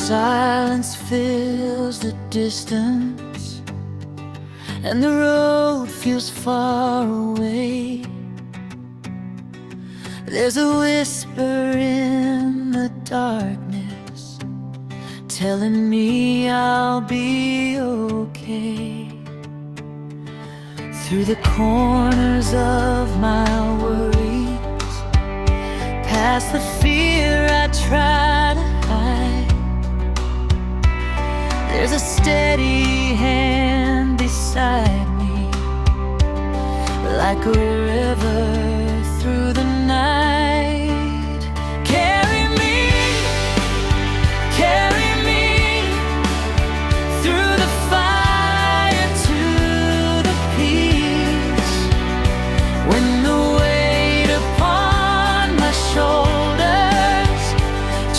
silence fills the distance, and the road feels far away. There's a whisper in the darkness telling me I'll be okay. Through the corners of my worries, past the fear I try to hide, there's a steady hand beside me, like a river through the night. Carry me through the fire to the peace. When the weight upon my shoulders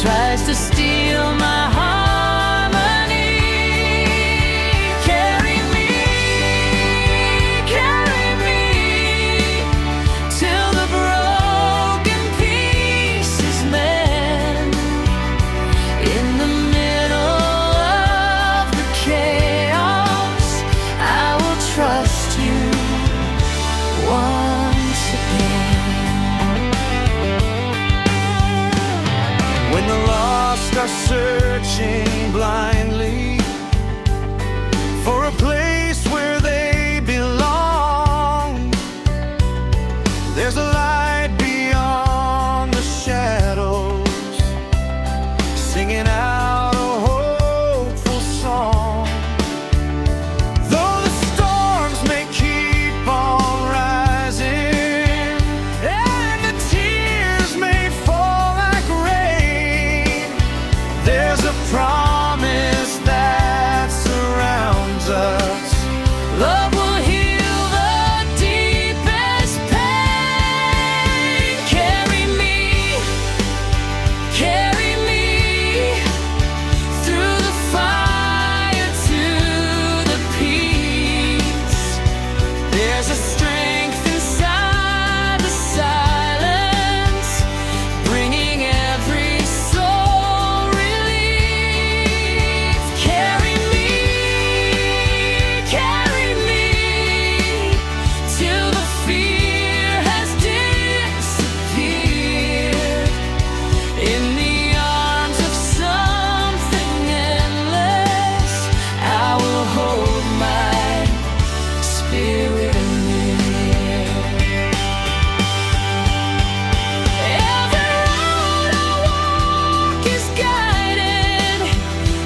tries to steal my harmony, carry me till the broken pieces mend. In the middle of the chaos, I will trust you once again. When the lost are searching blindly for a place where they belong, there's a light beyond the shadows, singing out a hopeful song. Though the storms may keep on rising, and the tears may fall like rain, there's a promise that surrounds us. Love will heal the deepest pain. Carry me through the fire to the peace. There's a strength inside the silence, bringing every soul relief. Carry me till the fear has disappeared. In the arms of something endless, I will hold my spirit near. Every road I walk is guided,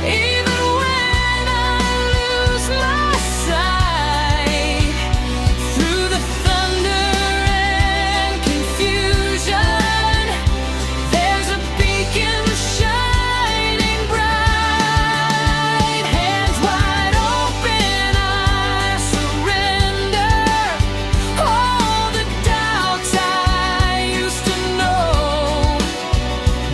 even when I lose my sight. Through the thunder and confusion, there's a beacon shining bright. Hands wide open, I surrender all the doubts I used to know.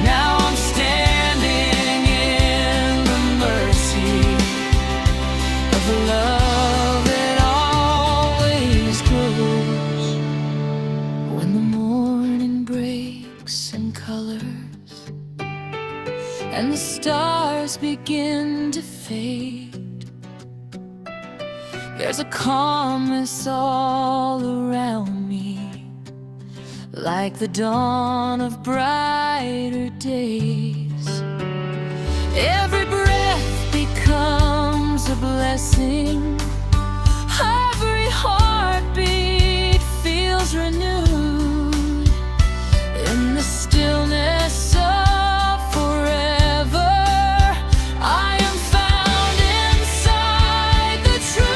Now I'm standing in the mercy of the love that always grows. When the morning breaks in colors and the stars begin to fade, there's a calmness all around me, like the dawn of brighter days. Every breath becomes a blessing, every heartbeat feels renewed. In the stillness of forever, I am found inside the truth.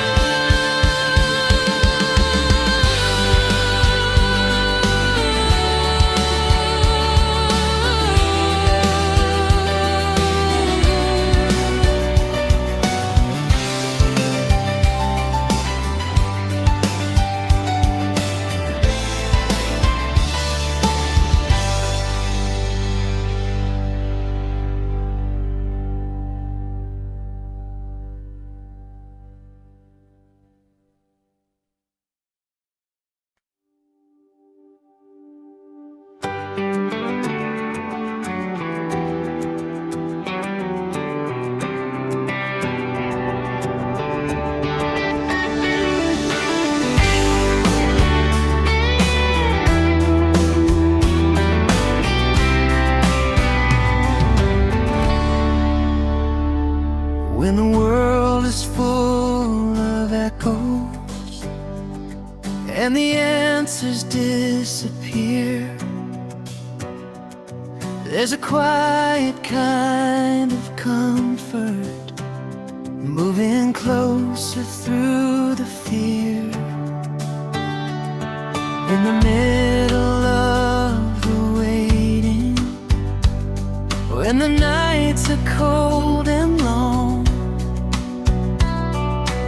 disappear. There's a quiet kind of comfort moving closer through the fear. In the middle of the waiting, when the nights are cold and long,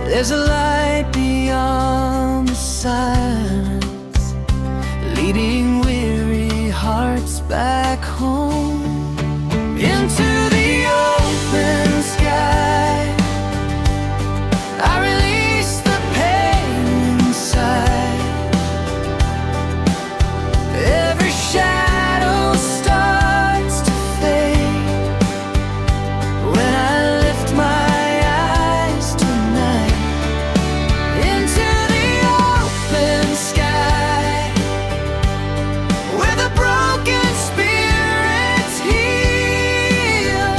there's a light beyond the silence, leading weary hearts back home. Into the open sky, I release the pain inside. Every shadow starts to fade when I lift my eyes tonight. Into the open sky, where the broken spirits heal.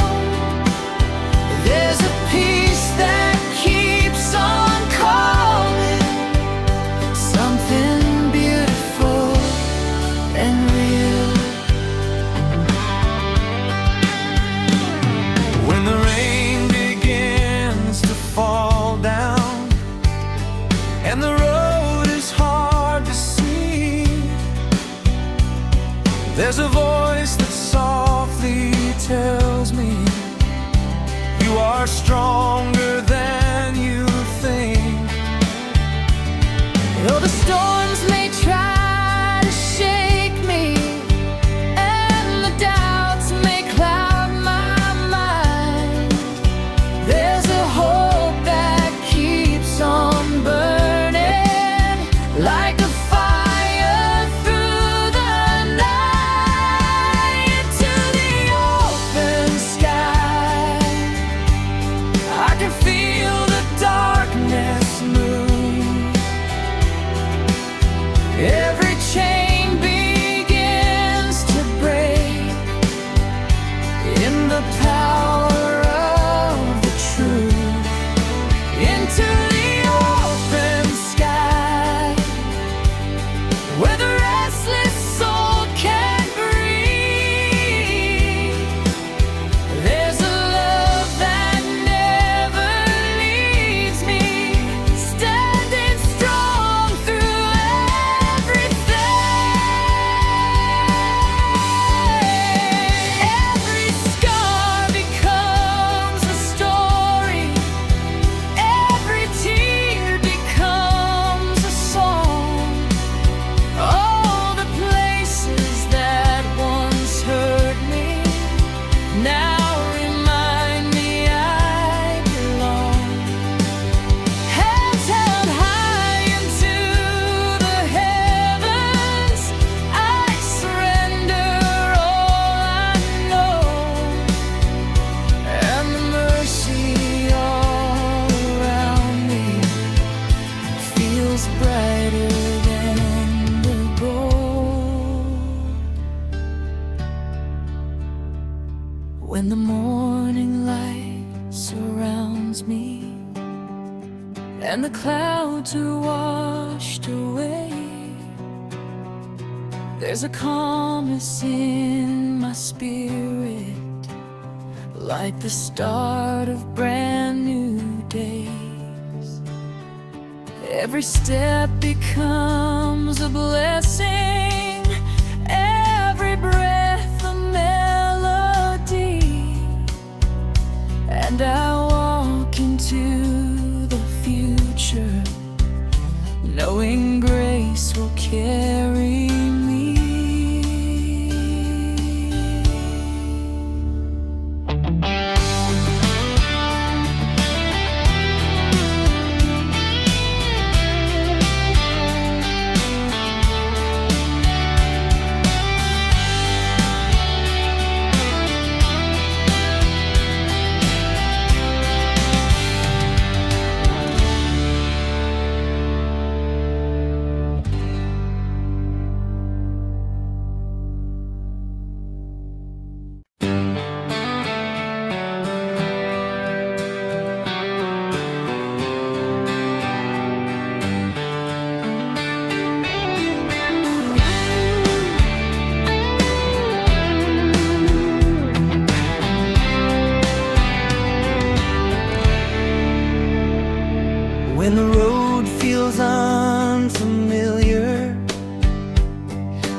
There's a peace that keeps on calling, something beautiful and real. When the rain begins to fall down and the road is hard to see, there's a voice that softly tells me you are stronger than you think. Though the storms may try to shake me and the doubts may cloud my mind, there's a hope that keeps on burning like a fire through the night. To the open sky, I can feel the darkness move. Every chain begins to break in the power of the truth. Into the open sky, where the restless soul can breathe. There's a love that never leaves me, standing strong through everything. Every scar becomes a story, every tear becomes a song. All the places that once hurt me now remind me I belong. Hands held high into the heavens, I surrender all I know, and the mercy all around me feels brighter than the gold. When the morning light surrounds me and the clouds are washed away, there's a calmness in my spirit, like the start of brand new days. Every step becomes a blessing, every breath a melody, and I walk into the future knowing grace will carry me.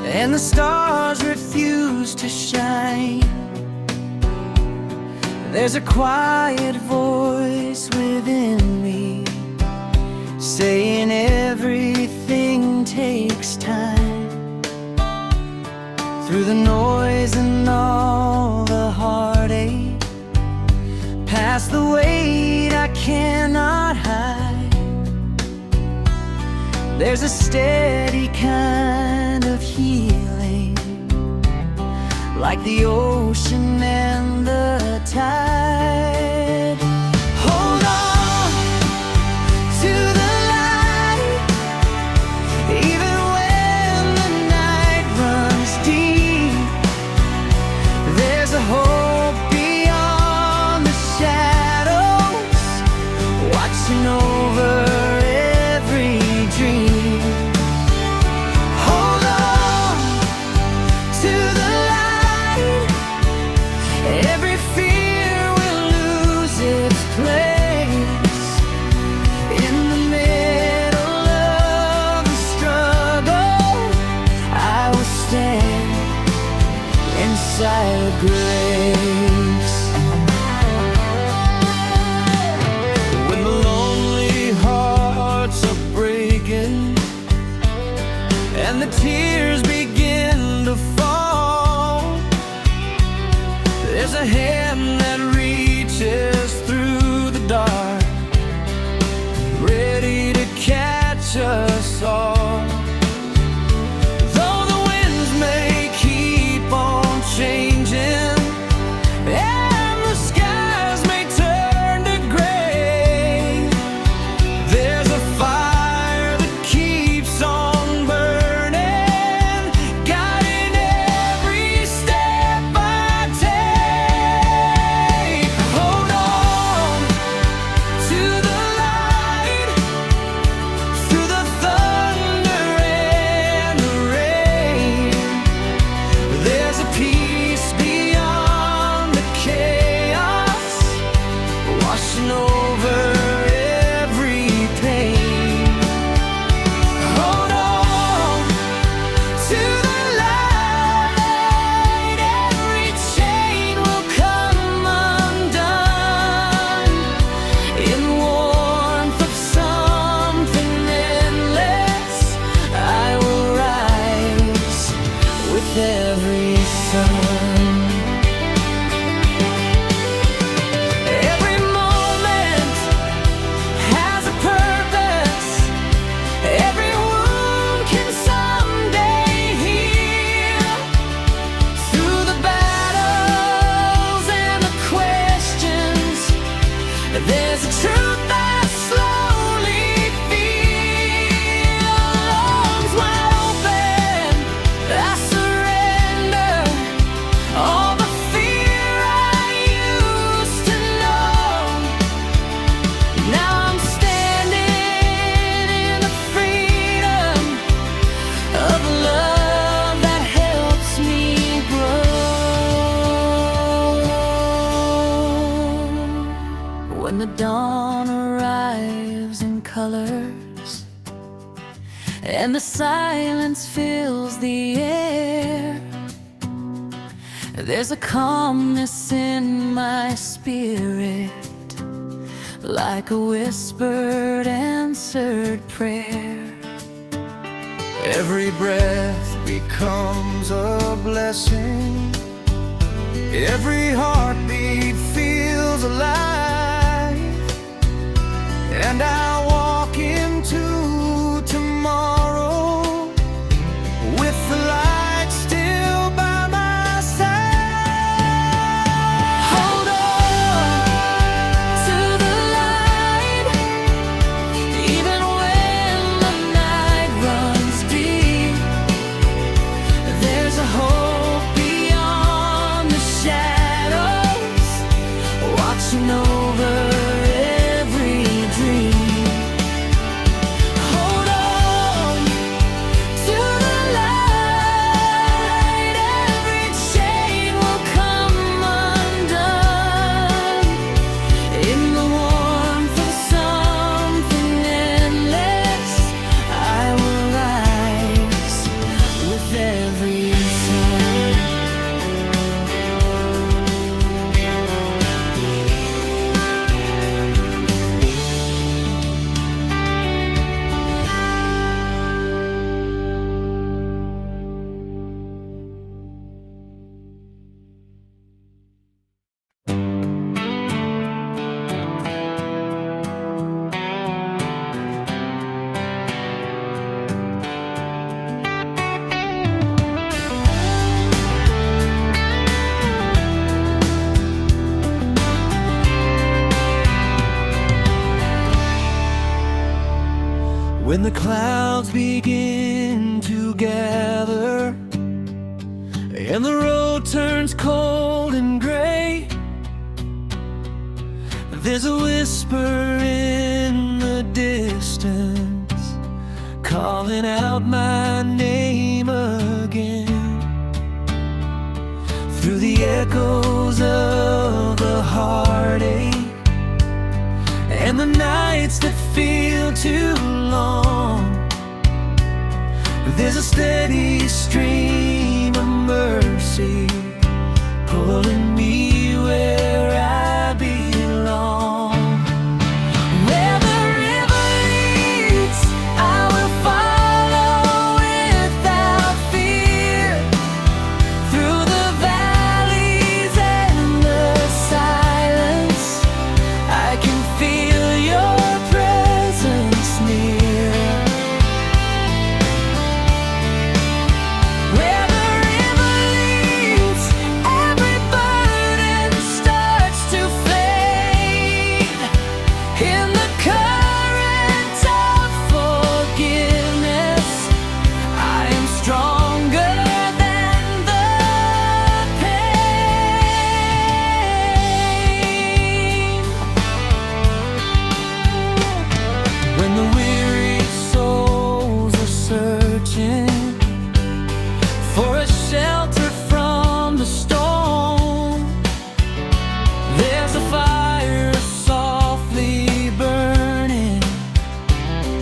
and the stars refuse to shine. There's a quiet voice within me saying everything takes time. Through the noise and all the heartache, past the weight I cannot hide, there's a steady kind of healing, like the ocean and the tide. Hold on to the light, even when the night runs deep. There's a hope beyond the shadows, watching over every dream. Hold on to the light, every fear will lose its place. In the middle of the struggle, I will stand inside of grace. When the lonely hearts are breaking and the tears begin to fall, there's a hand that reaches through the dark, ready to catch us all. Though the winds may keep on changing and the skies may turn to gray, there's a fire that keeps on burning, guiding every step I take. Hold on to the light, through the thunder and the rain. There's a peace beyond the chaos, washing over every pain. Hold on to the light, every chain will come undone. In the warmth of something endless, I will rise with every sun. Every moment has a purpose, every wound can someday heal. Through the battles and the questions, there's a truth I slowly feel. Arms wide open, I surrender all the fear I used to know. Now I'm standing in the freedom of love that helps me grow. When the dawn arrives in colors and the silence fills the air, there's a calmness in my spirit, like a whispered answered prayer. Every breath becomes a blessing, every heartbeat feels alive, and I walk into tomorrow with the light still by my side. Hold on to the light, even when the night runs deep. There's a hope beyond the shadows, watching over every dream. every side. When the clouds begin to gather and the road turns cold and gray, there's a whisper in the distance calling out my name again. Through the echoes of the heartache and the nights that feel too long, there's a steady stream of mercy pulling me where I belong. Where the river leads, I will follow without fear. Through the valleys and the silence, I can feel your presence near. Where the river leads, every burden starts to fade. In the current of forgiveness, I am stronger than the pain. When the weary souls are searching for a shelter from the storm, there's a fire softly burning,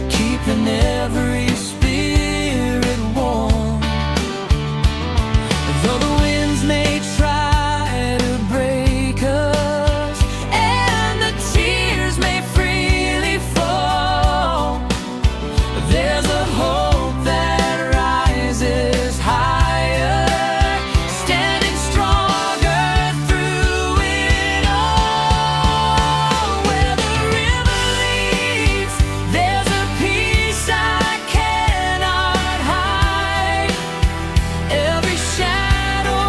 keeping every spirit warm. Though the winds may try to break us and the tears may freely fall, there's a hope that rises higher, standing stronger through it all. Where the river leads, there's a peace I cannot hide. Every shadow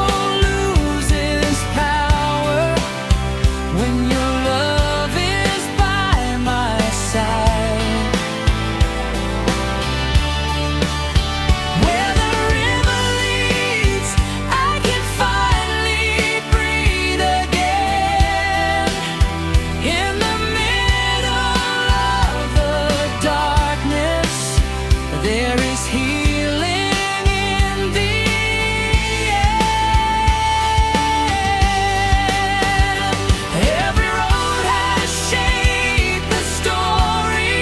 loses power when your love is by my side. Where the river leads, I can finally breathe again. In the middle of the darkness, there is healing in the end. Every road has shaped the story,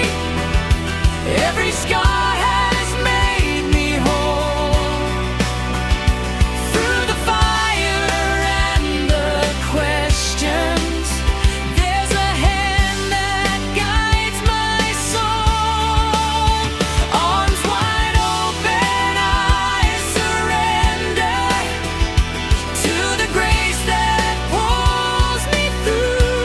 every scar has made me whole. Through the fire and the questions, there's a hand that guides my soul. Arms wide open, I surrender to the grace that pulls me through.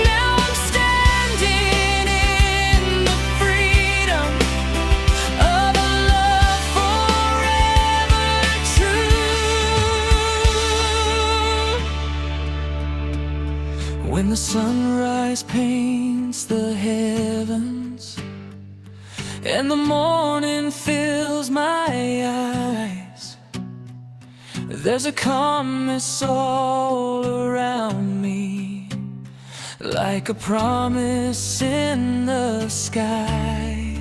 Now I'm standing in the freedom of a love forever true. When the sunrise paints the heavens and the morning fills my eyes, there's a calmness all around me, like a promise in the sky.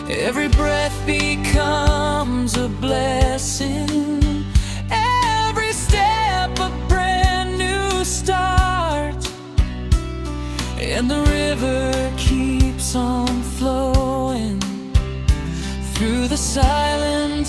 Every breath becomes a blessing, every step a brand new start, and the river keeps on flowing through the silence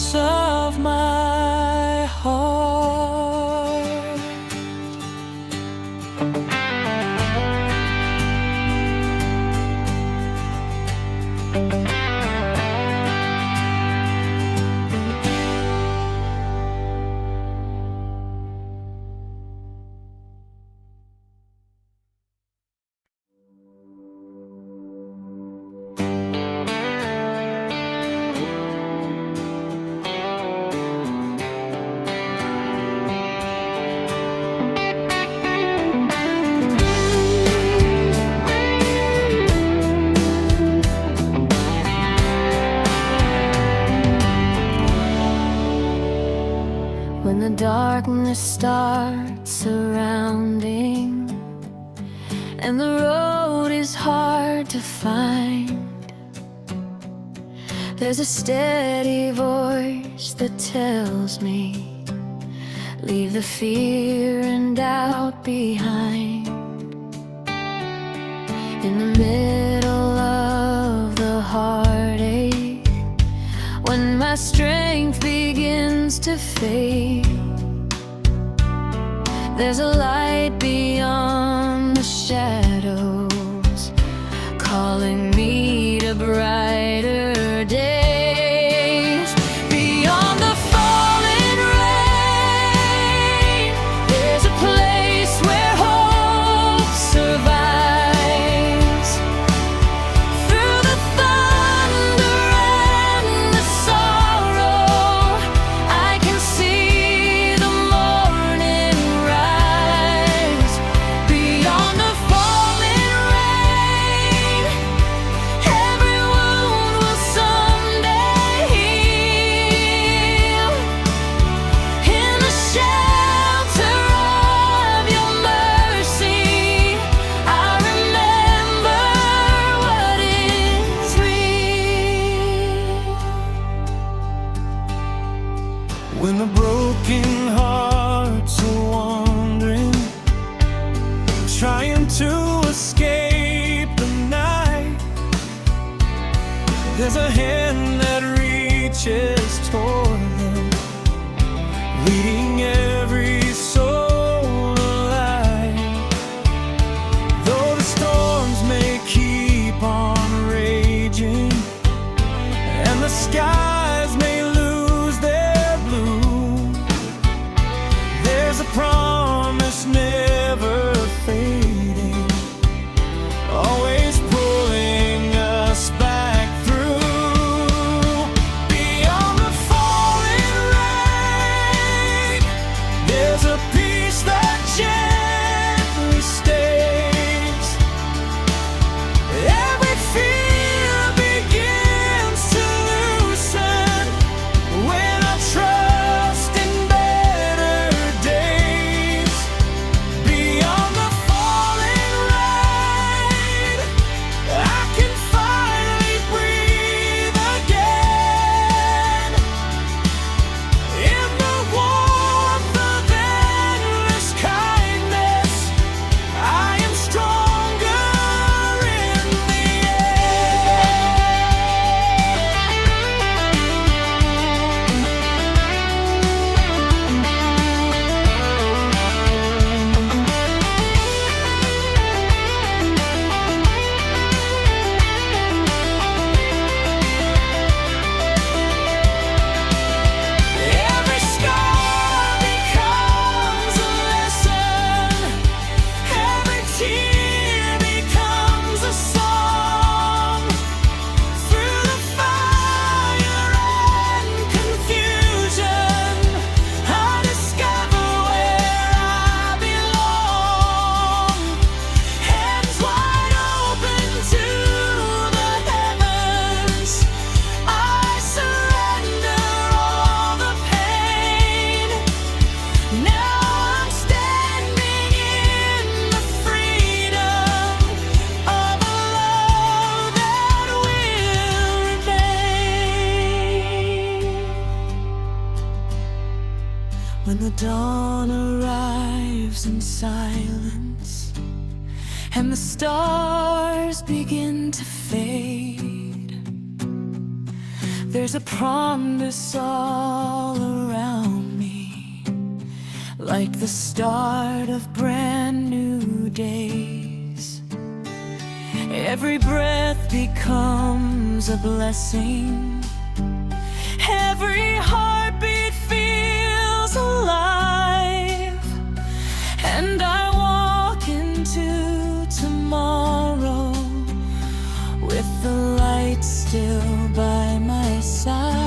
When the darkness starts surrounding and the road is hard to find, there's a steady voice that tells me, leave the fear and doubt behind. In the middle of the heartache, when my strength begins to fade, there's a light beyond the shadows, calling me to brighter days. Beyond the falling rain, there's a place where hope survives. Through the thunder and the sorrow, I can see the morning rise. Beyond the falling rain, every wound will someday heal. In the shelter of your mercy, I remember what is real. When the broken hearts are wandering, trying to escape the night, there's a hand that reaches toward them, leading every soul alive. Though the storms may keep on raging and the skies may lose their blue, there's a promise never fading, always pulling us back through. Beyond the falling rain, there's a peace that gently stays. Every fear begins to loosen when I trust in better days. Beyond the falling rain, I can finally breathe again. In the warmth of endless kindness, I am stronger in the Every scar becomes a lesson, every tear becomes a song. Through the fire and confusion, I discover where I belong. Hands wide open to the heavens, I surrender all the pain. Now I'm standing in the freedom of a love that will remain. When the dawn arrives in silence and the stars begin to fade, there's a promise all around me, like the start of brand new days. Every breath becomes a blessing, every heartbeat feels alive, and I walk into tomorrow with the light still by my side.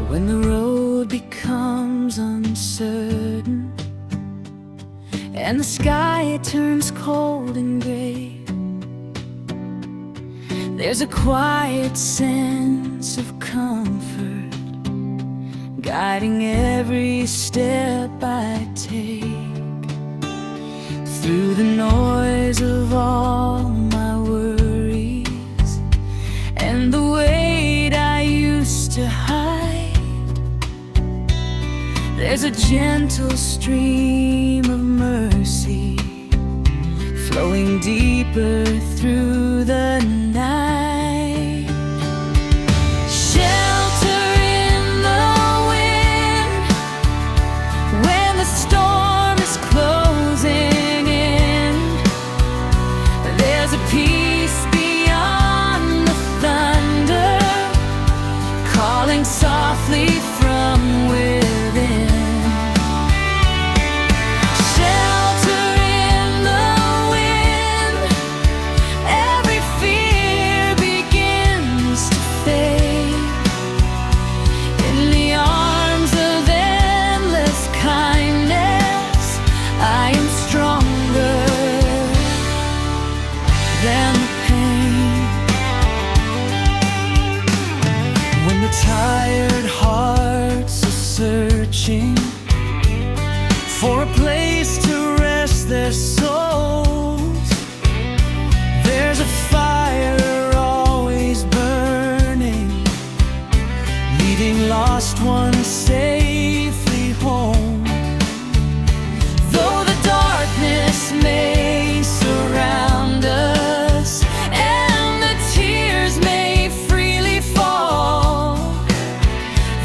When the road becomes uncertain and the sky turns cold and gray, there's a quiet sense of comfort guiding every step I take. Through the noise of all my worries and the weight I used to hide, there's a gentle stream of mercy flowing deeper through the night. Shelter in the wind when the storm is closing in. There's a peace beyond the thunder, calling softly from within. Tired hearts are searching for a place to rest their souls. There's a fire always burning, leading lost ones safely home. Though the darkness may surround us and the tears may freely fall,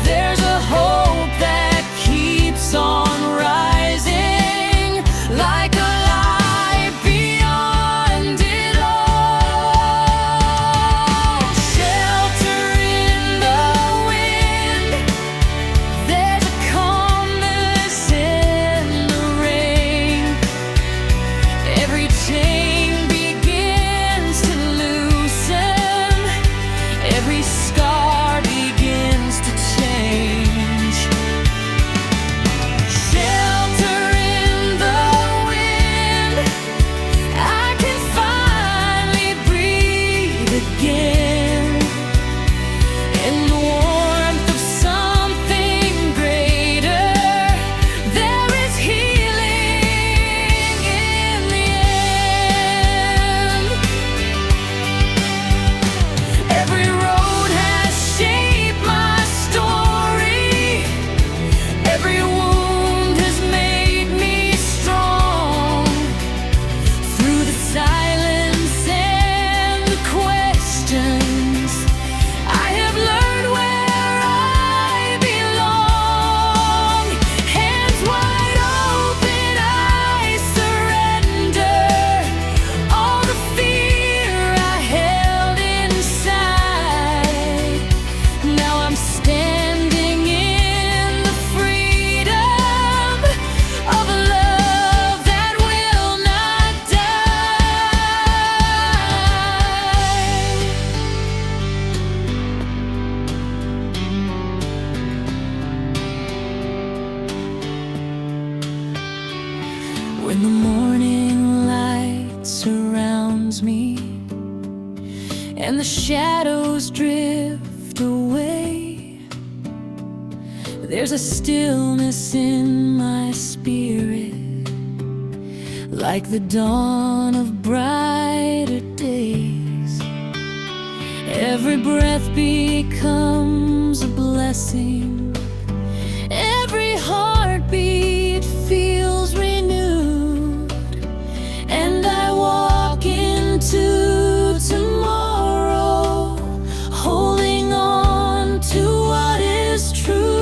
there's a hope that keeps on rising like a light beyond it all. Shelter in the wind, there's a calmness in the rain. Every chain begins to loosen, every scar begins to change. Shelter in the wind, I can finally breathe again. In the warmth of something greater, there is healing in the end. Every road has shaped my story, every wound has made me strong. Through the silence and the questions, I have learned where I belong. Hands wide open, I surrender all the fear I held inside. Now I'm standing in the freedom of a love that will not die. When the morning light surrounds me and the shadows drift away, there's a stillness in my spirit, like the dawn of brighter days. Every breath becomes a blessing, every heartbeat feels renewed, and I walk into tomorrow, holding on to what is true.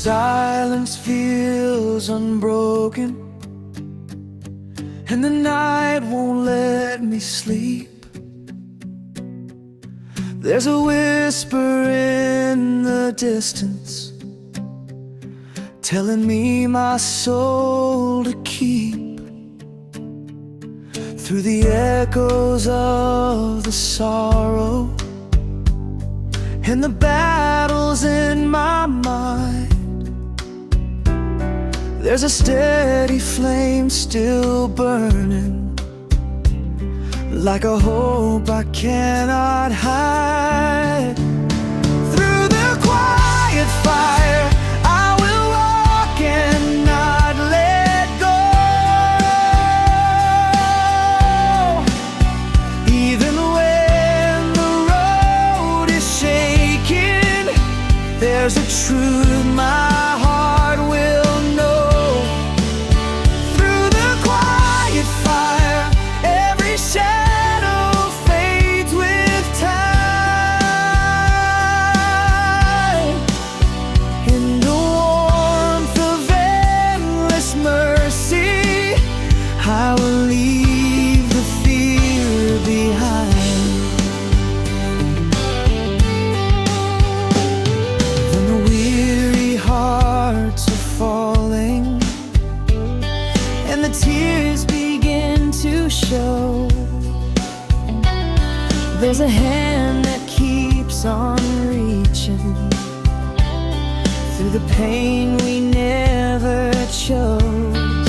silence feels unbroken, and the night won't let me sleep. There's a whisper in the distance, telling me my soul to keep. Through the echoes of the sorrow and the battles in my mind, there's a steady flame still burning, like a hope I cannot hide. Through the quiet fire I will walk and not let go. Even when the road is shaking, there's a truth my heart will know. Through the quiet fire, every shadow fades with time. In the warmth of endless mercy, I will leave the fear behind. When the weary hearts are falling and the tears begin to show, there's a hand that keeps on reaching through the pain we never chose.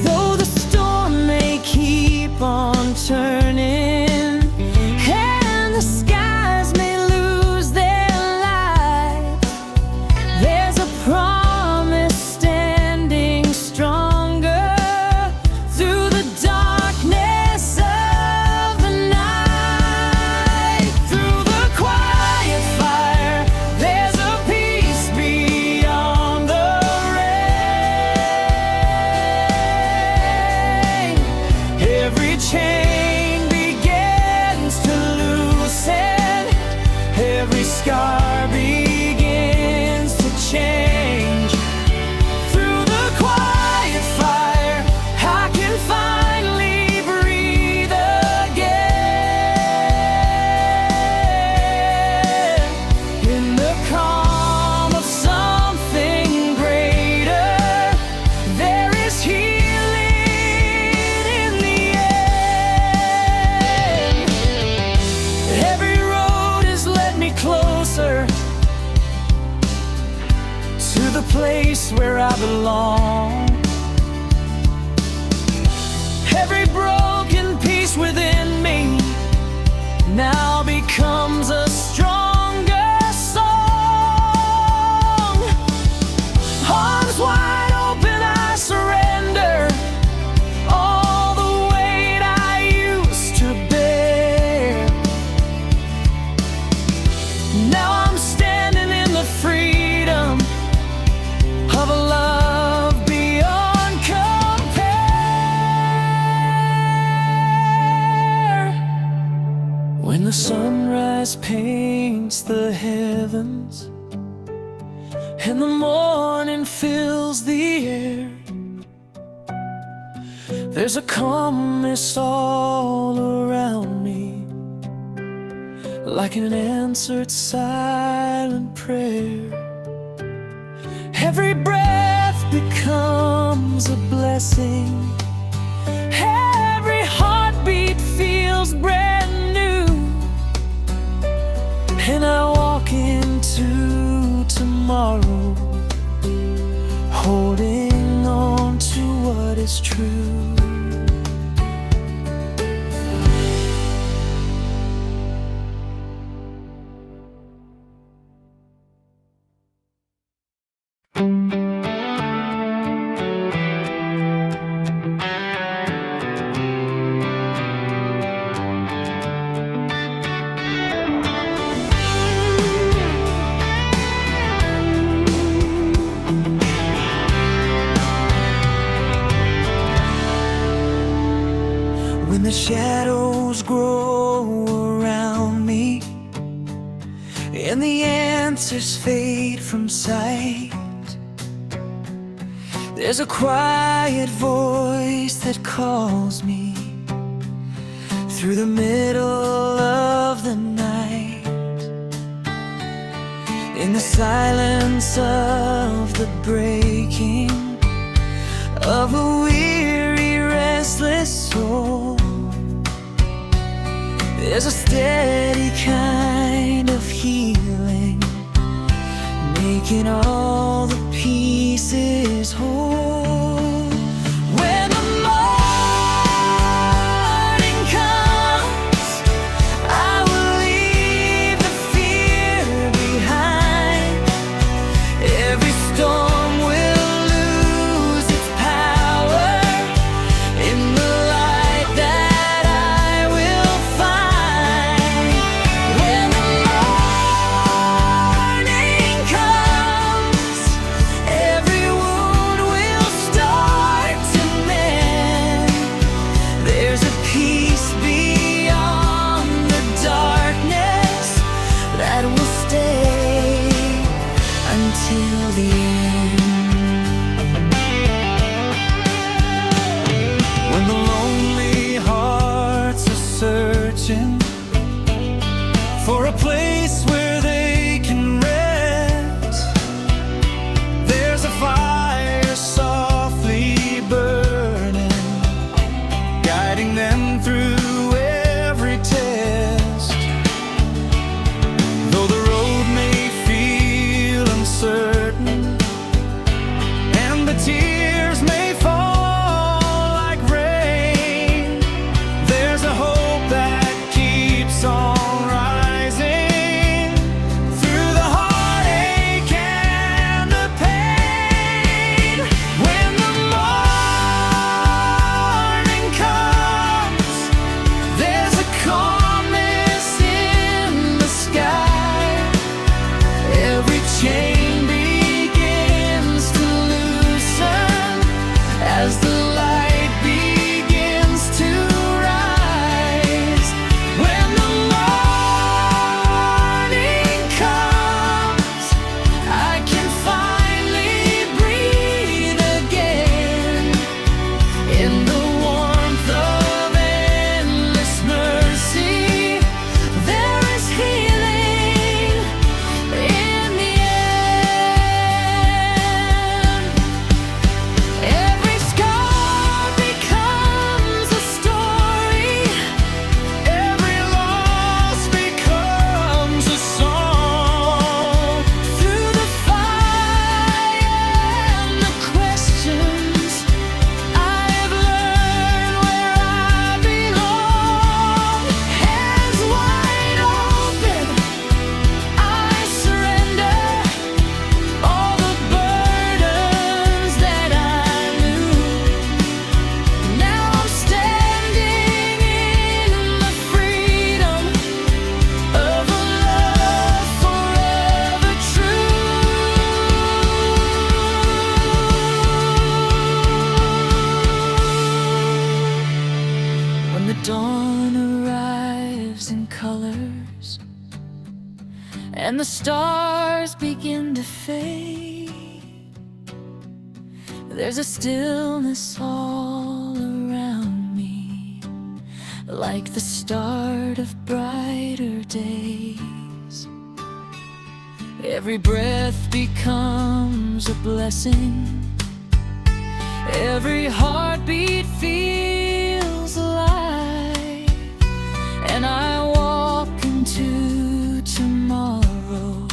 Though the storm may keep on turning and the skies may lose their light, there's a promise standing stronger through the darkness of the night. Through the quiet fire, there's a peace beyond the rain. Every chain begins to loosen, every scar begins to change. Through the quiet fire, I can finally breathe again. In the calm of something greater, there is healing in the end. Every road has led me closer to the place where I belong. Every broken piece within me now becomes a stronger song. Arms wide open, I surrender all the weight I used to bear. Now I'm standing in the freedom of a love beyond compare. When the sunrise paints the heavens and the morning fills the air, there's a calmness all around me, like an answered silent prayer. Every breath becomes a blessing, every heartbeat feels brand new, and I walk into tomorrow holding on to what is true. When the shadows grow around me and the answers fade from sight, there's a quiet voice that calls me through the middle of the night. In the silence of the breaking of a weary, restless soul, there's a steady kind of healing, making all the pieces whole. When the morning comes, I will leave the fear behind. Every storm will lose its power in the light that I will find. When the morning comes, every wound will start to mend. There's a peace beyond the darkness that will stay until the end. When the lonely hearts are searching for a place where they can rest, there's a fire softly burning, guiding them through every test. Though the road may feel uncertain and the tears may fall like rain, there's a hope that keeps on rising through the heartache and the pain. When the morning comes, there's a calmness in the sky. Every chain begins to loosen as the light begins to rise. When the morning comes, I can finally breathe again in the warmth of endless mercy. There is healing in the end. Every scar becomes a story, every loss becomes a song. Through the fire and the questions, I've learned where I belong. Hands wide open, I surrender all the burdens that I knew. Now I'm standing in the freedom of a love forever true. When the dawn arrives in colors and the stars begin to fade, there's a stillness all around me, like the start of brighter days. Every breath becomes a blessing, every heartbeat feels alive, and I walk into tomorrow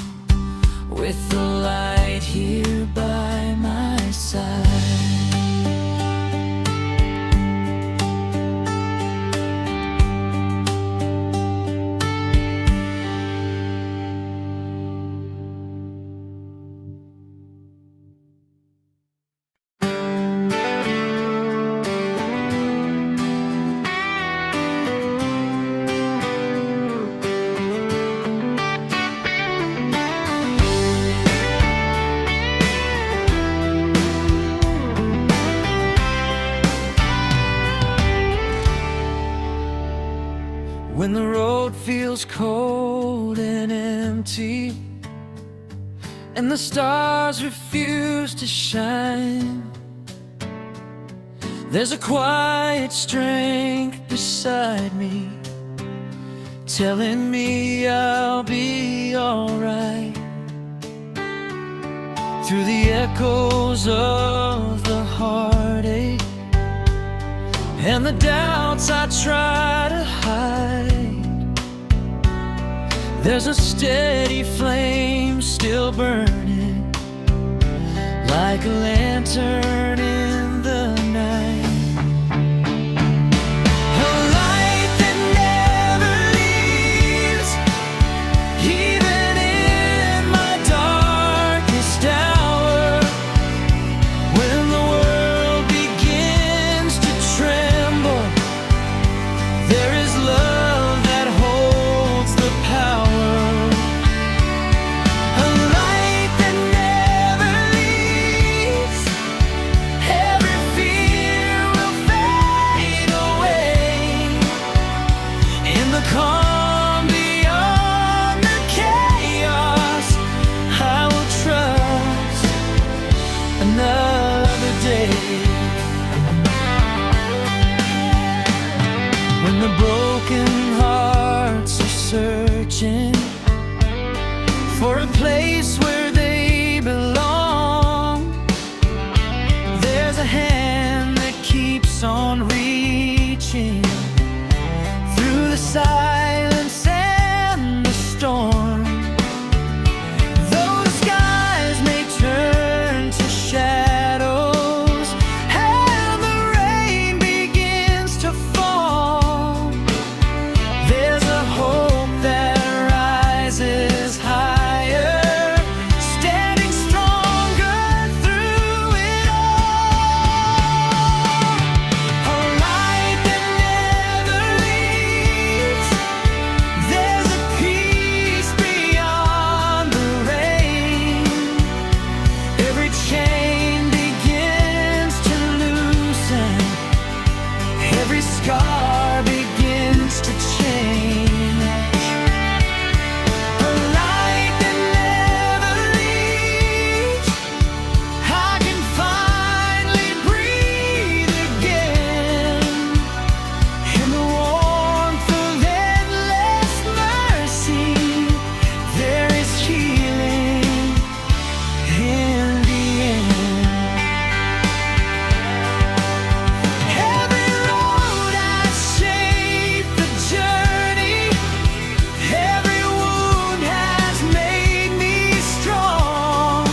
with the light here by my side. When the road feels cold and empty and the stars refuse to shine. There's a quiet strength beside me, telling me I'll be alright. Through the echoes of the heartache and the doubts I try to hide, there's a steady flame still burning, like a lantern in the night. A light that never leaves, even in my darkest hour. When the world begins to tremble, there is love that holds the power. A light that never leaves, every fear will fade away. In the calm beyond the chaos, I will trust another day. When the broken hearts are searching for a place where they belong, there's a hand that keeps on reaching through the silence and the storm. Those skies may turn to shadows and the rain begins to fall. There's a hope that rises higher, standing stronger through it all. A light that never leaves, there's a peace beyond the rain. Every chain begins to loosen, every scar begins to change. A light that never leaves, I can finally breathe again. In the warmth of endless mercy, there is healing in the end. Every road has shaped the journey, every wound has made me strong.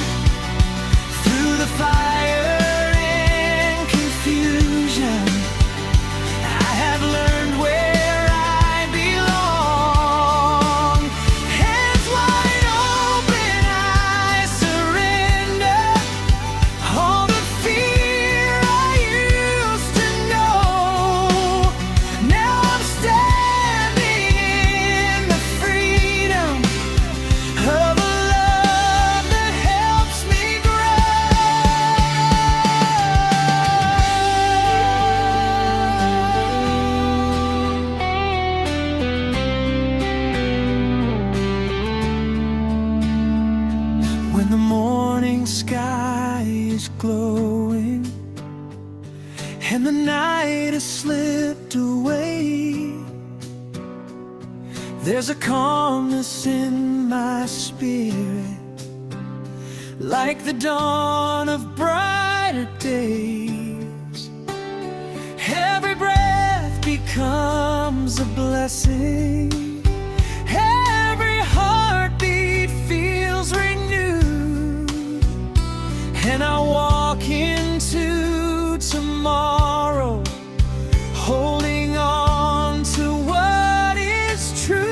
Through the fire and confusion, I have learned where I belong. Hands wide open, I surrender all the fear I used to know. Now I'm standing in the freedom of a love that helps me grow. When the morning sky is glowing and the night has slipped away, there's a calmness in my spirit, like the dawn of brighter days. Every breath becomes a blessing, every heartbeat feels renewed, and I walk into tomorrow holding on to what is true.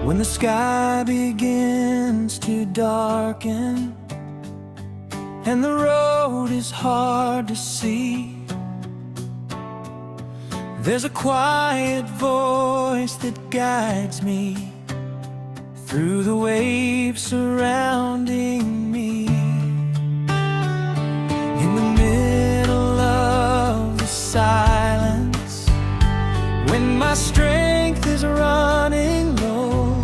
when the sky begins to darken and the road is hard to see, there's a quiet voice that guides me through the waves surrounding me. In the middle of the silence, when my strength is running low,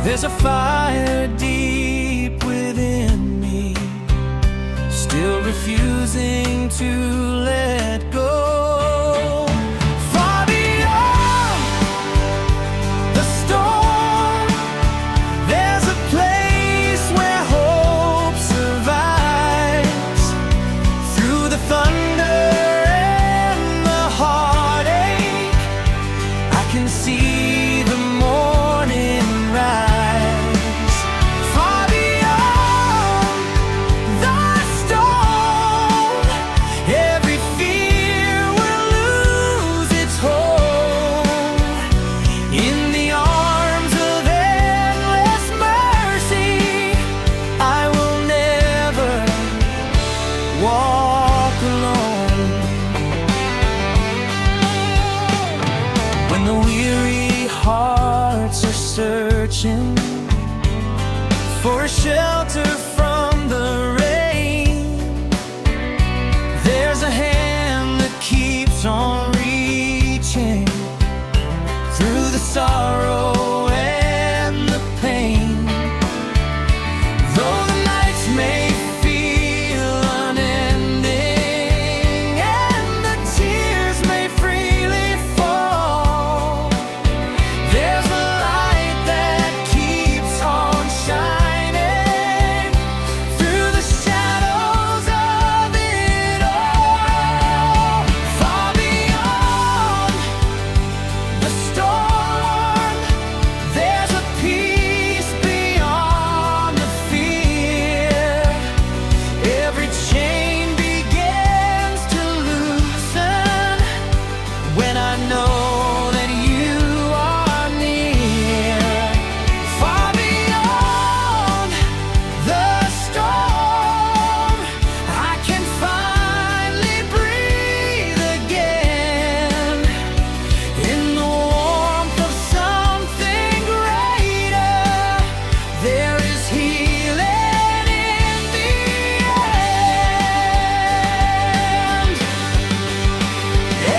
there's a fire deep within me, still refusing to let go. Far beyond the storm, there's a place where hope survives. Through the thunder and the heartache, I can see the morning rise. Far beyond the storm, every fear will lose its hold. In the arms of endless mercy, I will never walk alone. When the weary hearts are searching for a shelter from the rain, there's a hand that keeps on reaching through the sorrow and the pain. Though the nights may feel unending and the tears may freely fall, there's a light that keeps on shining through the shadows of it all. Far beyond the storm, there's a peace beyond the fear. Every chain begins to loosen when I know that you are near. Far beyond the storm, I can finally breathe again in the warmth of something greater. There is healing in the end.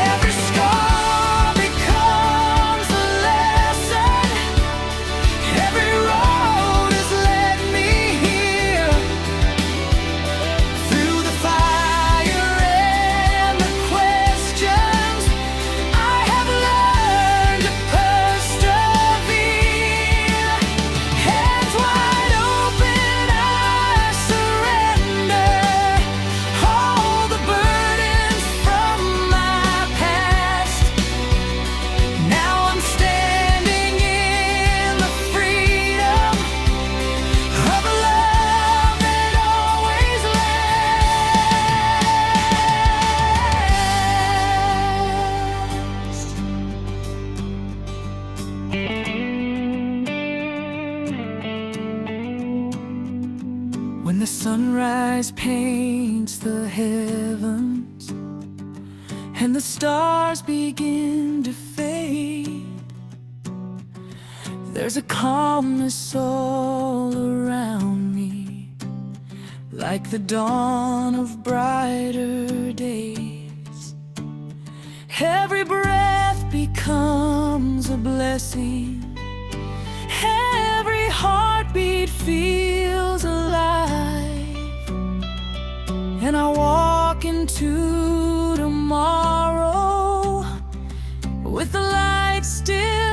Every scar becomes a lesson. Every road has led me here. Through the fire and the questions, I have learned to persevere. Hands wide open, I surrender all the burdens from my past. Now I'm standing in the freedom of a love that always lasts. When the sunrise paints the heavens and the stars begin to fade, there's a calmness all around me, like the dawn of brighter days. Every breath becomes a blessing, every heartbeat feels alive, and I walk into tomorrow with the light still